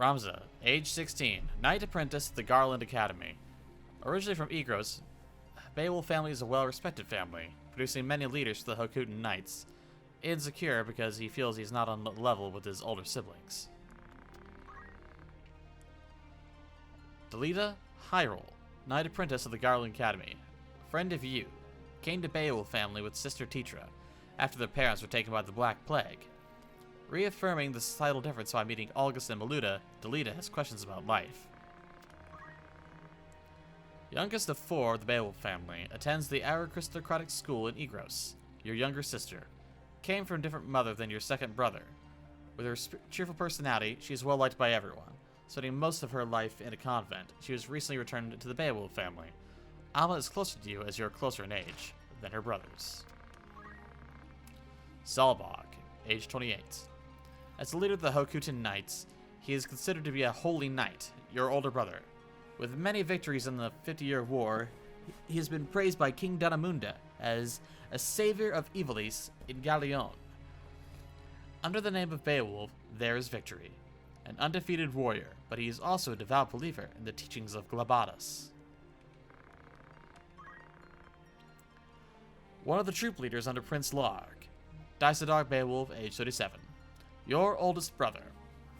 Ramza, age 16, knight apprentice at the Garland Academy. Originally from Egros, Beowulf family is a well-respected family, producing many leaders for the Hokutan Knights. Insecure because he feels he's not on level with his older siblings. Delita Hyrule, knight apprentice of the Garland Academy. Friend of you. Came to Beowulf family with sister Titra, after their parents were taken by the Black Plague. Reaffirming the societal difference by meeting August and Maluda, Delita has questions about life. Youngest of 4 of the Beowulf family, attends the aristocratic school in Egros. Your younger sister. Came from a different mother than your second brother. With her cheerful personality, she is well liked by everyone. Spending most of her life in a convent, she was recently returned to the Beowulf family. Alma is closer to you as you are closer in age than her brothers. Zalbog, age 28. As the leader of the Hokutan Knights, he is considered to be a holy knight, your older brother. With many victories in the 50-Year War, he has been praised by King Danamunda as a savior of Ivalice in Galeon. Under the name of Beowulf, there is victory. An undefeated warrior, but he is also a devout believer in the teachings of Glabadas. One of the troop leaders under Prince Larg, Daisadar Beowulf, age 37. Your oldest brother,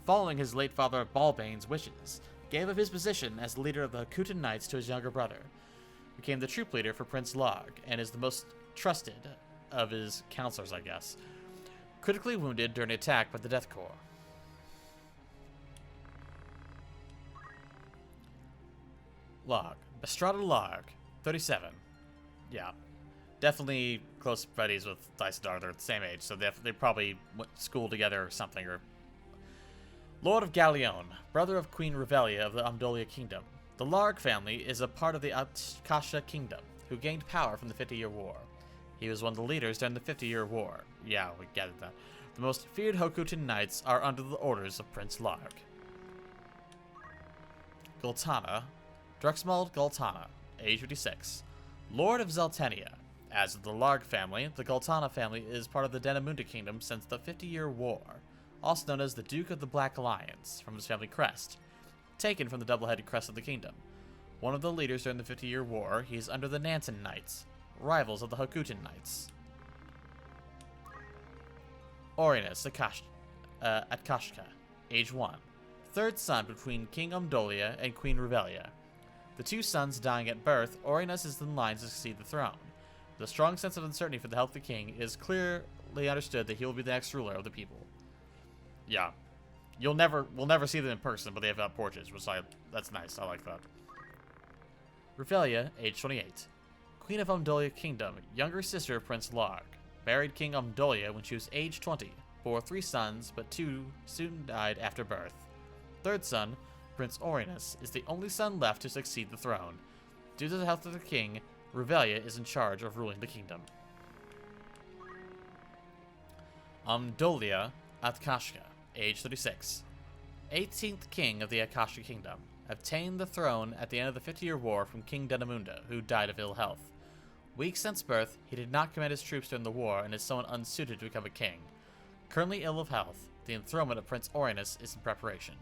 following his late father Balbane's wishes, gave up his position as the leader of the Hokutan Knights to his younger brother, became the troop leader for Prince Larg, and is the most trusted of his counselors, I guess. Critically wounded during an attack by the Death Corps. Larg. Bestrada Larg, 37. Yeah. Definitely close buddies with Daisadar. They're the same age, so they probably went to school together or something. Or Lord of Galeon, brother of Queen Revelia of the Amdolia Kingdom. The Larg family is a part of the Akasha Kingdom, who gained power from the 50-Year War. He was one of the leaders during the 50-Year War. Yeah, we gathered that. The most feared Hokutan Knights are under the orders of Prince Larg. Gultana, Druxmald Gultana, age 56. Lord of Zeltenia. As of the Larg family, the Gultana family is part of the Danamunda Kingdom since the 50-Year War, also known as the Duke of the Black Alliance, from his family crest, taken from the double-headed crest of the kingdom. One of the leaders during the 50-Year War, he is under the Nansen Knights, rivals of the Hokutan Knights. Orinus Atkashka, age 1. Third son between King Amdolia and Queen Revelia. The two sons dying at birth, Orinus is in line to succeed the throne. With a strong sense of uncertainty for the health of the king, it is clearly understood that he will be the next ruler of the people. Yeah. We'll never see them in person, but they have portraits, that's nice. I like that. Revelia, age 28. Queen of Amdolia Kingdom, younger sister of Prince Larg. Married King Amdolia when she was age 20. Bore 3 sons, but 2 soon died after birth. Third son, Prince Orinus, is the only son left to succeed the throne. Due to the health of the king, Revelia is in charge of ruling the kingdom. Amdolia Atkashka, age 36. 18th king of the Akasha Kingdom, obtained the throne at the end of the 50-Year War from King Danamunda, who died of ill health. Weak since birth, he did not command his troops during the war and is somewhat unsuited to become a king. Currently ill of health, the enthronement of Prince Orinus is in preparation.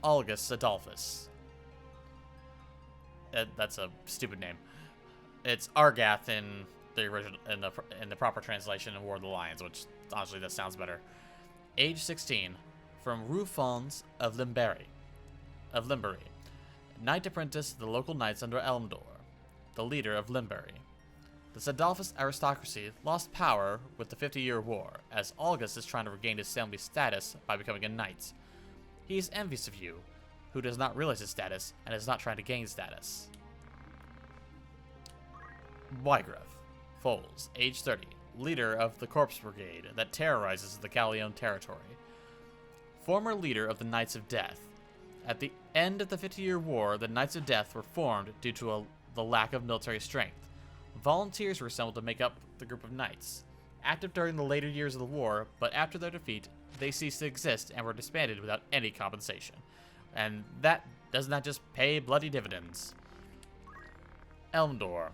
Aulgus Adolphus. That's a stupid name. It's Argath in the original, in the proper translation in War of the Lions, which honestly that sounds better. Age 16, from Rufons of Limbury. Knight apprentice to the local knights under Elmdor, the leader of Limbury. The Adolphus aristocracy lost power with the 50-Year War, as Aulgus is trying to regain his family's status by becoming a knight. He is envious of you, who does not realize his status and is not trying to gain status. Wygreth, Foles, age 30, leader of the Corpse Brigade that terrorizes the Galeon territory. Former leader of the Knights of Death. At the end of the 50-Year War, the Knights of Death were formed due to the lack of military strength. Volunteers were assembled to make up the group of knights. Active during the later years of the war, but after their defeat, they ceased to exist and were disbanded without any compensation. And that does not just pay bloody dividends. Elmdor.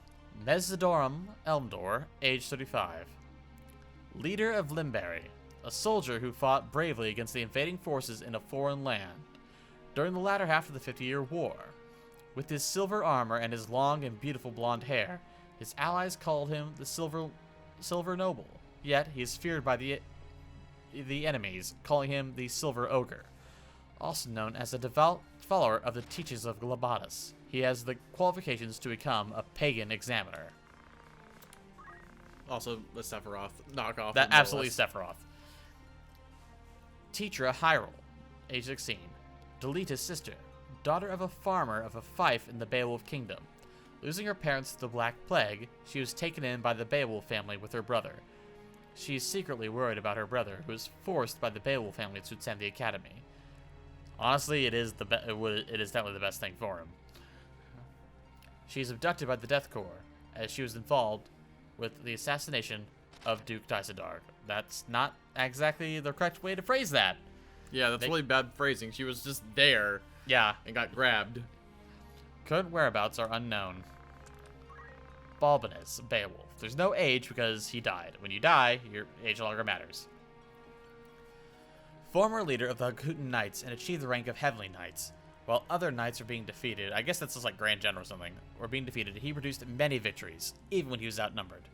Mesidorum Elmdor, age 35. Leader of Limbury. a soldier who fought bravely against the invading forces in a foreign land during the latter half of the 50-Year War. With his silver armor and his long and beautiful blonde hair, his allies called him the Silver Noble. Yet he is feared by the enemies, calling him the Silver Ogre. Also known as a devout follower of the teachings of Glabatus, he has the qualifications to become a pagan examiner. Also, the Sephiroth knockoff. That absolutely Sephiroth. Tetra Hyrule, age 16. Delita's sister, daughter of a farmer of a fief in the Beowulf Kingdom. Losing her parents to the Black Plague, she was taken in by the Beowulf family with her brother. She is secretly worried about her brother, who is forced by the Beowulf family to attend the academy. Honestly, it is definitely the best thing for him. She is abducted by the Death Corps, as she was involved with the assassination of Duke Daisadarg. That's not exactly the correct way to phrase that. Yeah, that's really bad phrasing. She was just there. Yeah. And got grabbed. Current whereabouts are unknown. Balbinus, Beowulf. There's no age because he died. When you die, your age no longer matters. Former leader of the Hakuten Knights and achieved the rank of Heavenly Knights. While other knights are being defeated, I guess that's just like Grand General or something, or being defeated, he produced many victories, even when he was outnumbered.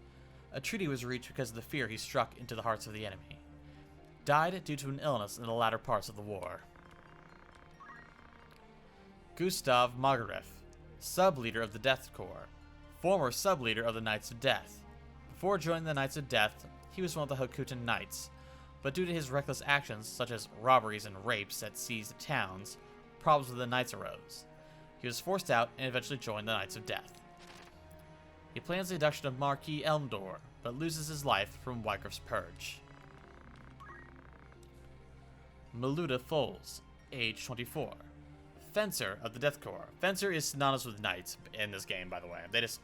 A treaty was reached because of the fear he struck into the hearts of the enemy. Died due to an illness in the latter parts of the war. Gustav Magareff, sub-leader of the Death Corps, former sub-leader of the Knights of Death. Before joining the Knights of Death, he was one of the Hakuten Knights, but due to his reckless actions, such as robberies and rapes at seized towns, problems with the Knights arose. He was forced out and eventually joined the Knights of Death. He plans the abduction of Marquis Elmdor, but loses his life from Wyclif's Purge. Maluda Foles, age 24. Fencer of the Death Corps. Fencer is synonymous with Knights in this game, by the way. They just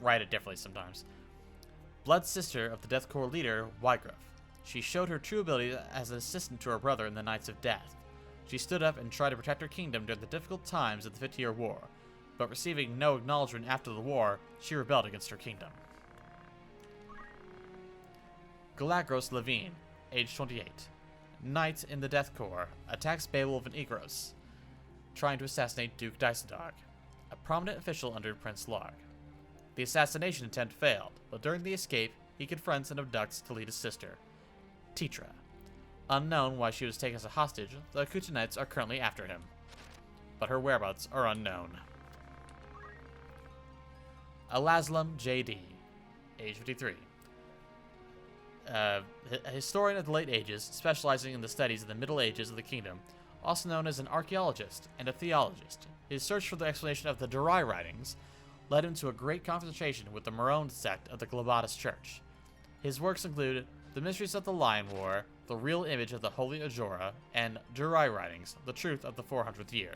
write it differently sometimes. Blood sister of the Death Corps leader, Wyclif. She showed her true ability as an assistant to her brother in the Knights of Death. She stood up and tried to protect her kingdom during the difficult times of the 50-Year War, but receiving no acknowledgement after the war, she rebelled against her kingdom. Galagros Levine, age 28. Knight in the Death Corps, attacks Beowulf and Igros, trying to assassinate Duke Daisadarg, a prominent official under Prince Larg. The assassination attempt failed, but during the escape, he confronts and abducts Talita's sister, Tetra. Unknown why she was taken as a hostage, the Hakuten Knights are currently after him, but her whereabouts are unknown. Alazlam J.D., age 53. A historian of the late ages, specializing in the studies of the Middle Ages of the kingdom, also known as an archaeologist and a theologist. His search for the explanation of the Durai writings led him to a great confrontation with the Morone sect of the Glabatus Church. His works include The Mysteries of the Lion War, The Real Image of the Holy Ajora, and Durai Writings, The Truth of the 400th Year.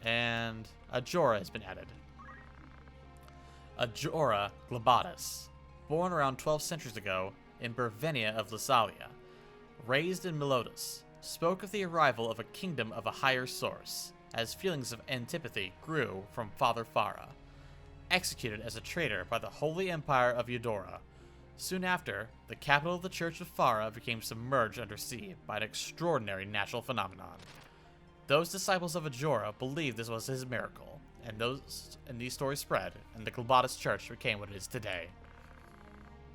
And Ajora has been added. Ajora Glabatus, born around 12 centuries ago in Bervenia of Lassalia, raised in Melodus, spoke of the arrival of a kingdom of a higher source, as feelings of antipathy grew from Father Farah, executed as a traitor by the Holy Empire of Eudora. Soon after, the capital of the Church of Farah became submerged under sea by an extraordinary natural phenomenon. Those disciples of Ajora believed this was his miracle, and these stories spread, and the Glabatus Church became what it is today.